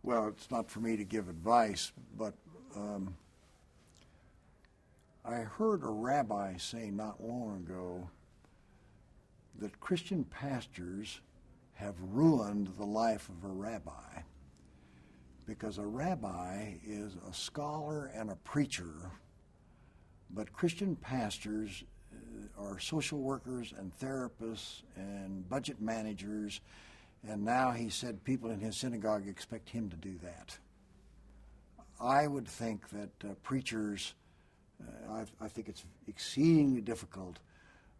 Well, it's not for me to give advice, but I heard a rabbi say not long ago that Christian pastors have ruined the life of a rabbi, because a rabbi is a scholar and a preacher, but Christian pastors are social workers and therapists and budget managers, and now he said people in his synagogue expect him to do that. I would think that preachers, I think it's exceedingly difficult,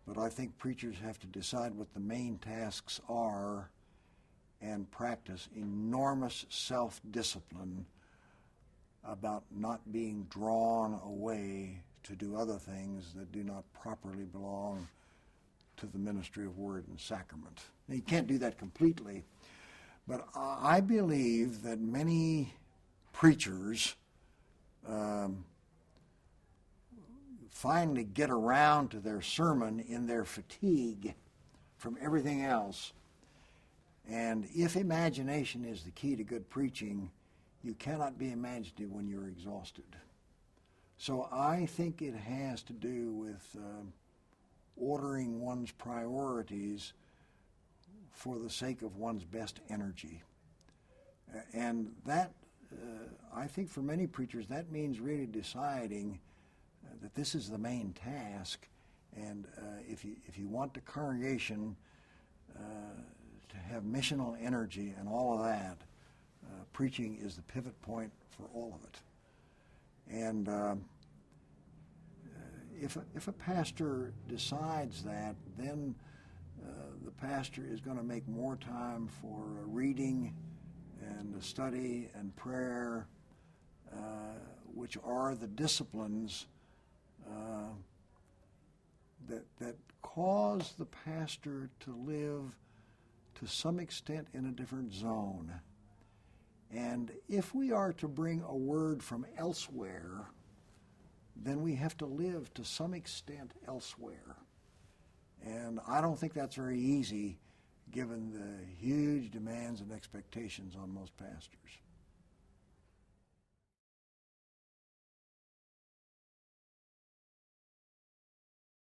but I think preachers have to decide what the main tasks are and practice enormous self-discipline about not being drawn away to do other things that do not properly belong to the ministry of word and sacrament. Now, you can't do that completely, but I believe that many preachers finally get around to their sermon in their fatigue from everything else. And if imagination is the key to good preaching, you cannot be imaginative when you're exhausted. So I think it has to do with ordering one's priorities for the sake of one's best energy. And that, I think for many preachers, that means really deciding that this is the main task, and if you want the congregation to have missional energy and all of that, preaching is the pivot point for all of it. And if a pastor decides that, then the pastor is going to make more time for reading and study and prayer, which are the disciplines that cause the pastor to live to some extent in a different zone. And if we are to bring a word from elsewhere, then we have to live to some extent elsewhere. And I don't think that's very easy given the huge demands and expectations on most pastors.